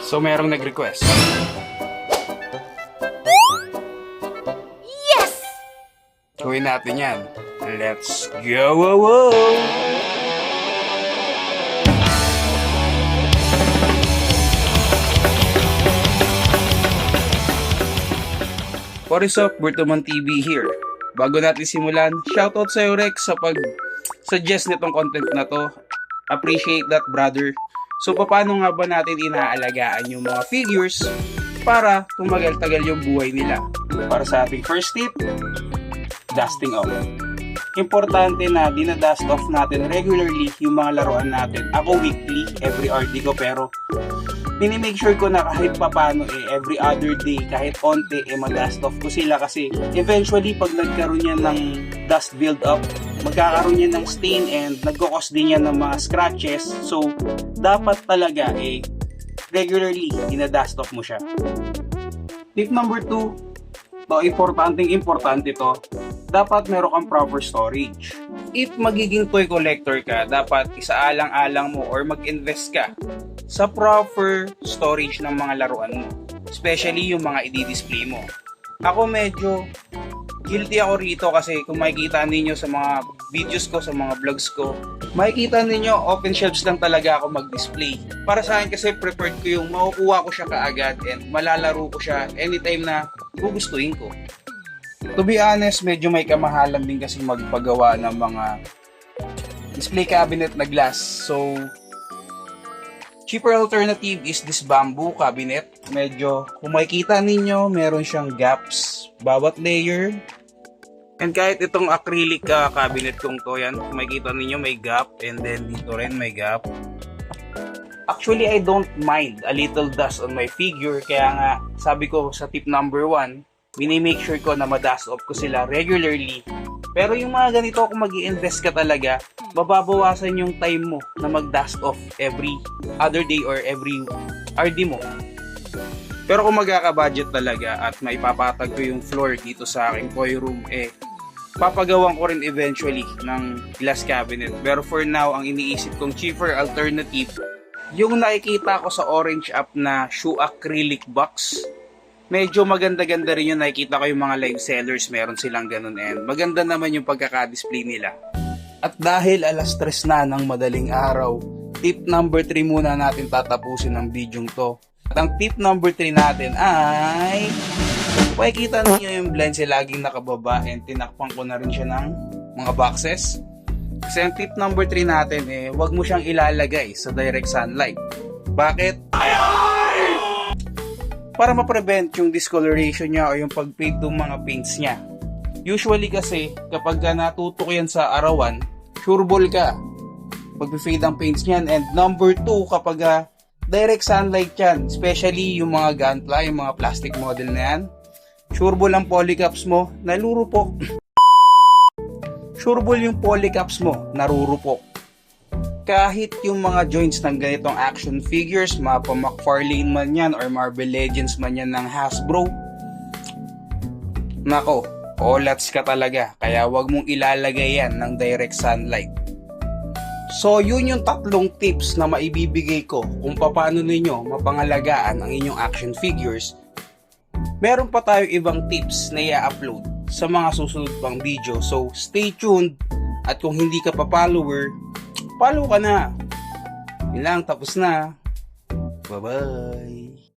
So, merong nag-request. Yes! Gawin natin yan. Let's go! Whoa, whoa. What is up? Bertoman TV here. Bago natin simulan, shoutout sa'yo Rex sa pag-suggest nitong content na to. Appreciate that, brother. So, paano nga ba natin inaalagaan yung mga figures para tumagal-tagal yung buhay nila? Para sa ating first tip, dusting off. Importante na dinadust off natin regularly yung mga laruan natin. Ako weekly, every RD ko, pero minimake sure ko na kahit papano every other day, kahit onte mag-dust off ko sila kasi eventually pag nagkaroon yan ng dust build up, magkakaroon yan ng stain and nagkakos din yan ng mga scratches. So dapat talaga regularly dinadust off mo siya. Tip number 2, importante to, dapat meron kang proper storage. If magiging toy collector ka, dapat isaalang-alang mo or mag-invest ka sa proper storage ng mga laruan mo. Especially yung mga i-display mo. Ako medyo guilty ako rito kasi kung makikita ninyo sa mga videos ko, sa mga vlogs ko, makikita ninyo open shelves lang talaga ako mag-display. Para sa akin kasi preferred ko yung makukuha ko siya kaagad and malalaro ko siya anytime na gugustuhin ko. To be honest, medyo may kamahalan din kasi magpagawa ng mga display cabinet na glass. So, cheaper alternative is this bamboo cabinet. Medyo, kung makikita ninyo, meron siyang gaps bawat layer. And kahit itong acrylic cabinet kong to, yan, kung makikita ninyo may gap, and then dito rin may gap. Actually, I don't mind a little dust on my figure, kaya nga, sabi ko sa tip number 1, minimake sure ko na ma-dust off ko sila regularly. Pero yung mga ganito, kung mag-i-invest ka talaga, mababawasan yung time mo na mag-dust off every other day or every RD mo. Pero kung magkaka-budget talaga at may papatag ko yung floor dito sa aking toy room, papagawan ko rin eventually ng glass cabinet. Pero for now, ang iniisip kong cheaper alternative, yung nakikita ko sa Orange app na shoe acrylic box. Medyo maganda-ganda rin yung nakikita ko yung mga live sellers, meron silang ganun and maganda naman yung pagkaka-display nila. At dahil alas 3 na ng madaling araw, tip number 3 muna natin tatapusin ng video to. At ang tip number 3 natin ay makikita niyo yung blinds laging nakababa and tinakpan ko na rin siya ng mga boxes. Kasi ang tip number 3 natin wag mo siyang ilalagay sa direct sunlight. Bakit? Para ma-prevent yung discoloration niya o yung pag-fade ng mga paints niya. Usually kasi, kapag natutok yan sa arawan, sureball ka. Pag-fade ang paints niyan. And number 2, kapag direct sunlight yan, especially yung mga Gunpla, yung mga plastic model na yan, sureball ang polycaps mo, nalurupok. Sureball yung polycaps mo, narurupok. Kahit yung mga joints ng ganitong action figures, mapa McFarlane man yan or Marvel Legends man yan ng Hasbro, nako, olats ka talaga. Kaya wag mong ilalagay yan ng direct sunlight. So yun yung 3 tips na maibibigay ko kung paano ninyo mapangalagaan ang inyong action figures. Meron pa tayo ibang tips na i-upload sa mga susunod pang video. So stay tuned, at kung hindi ka pa follower, follow ka na. Yun lang, tapos na. Bye-bye.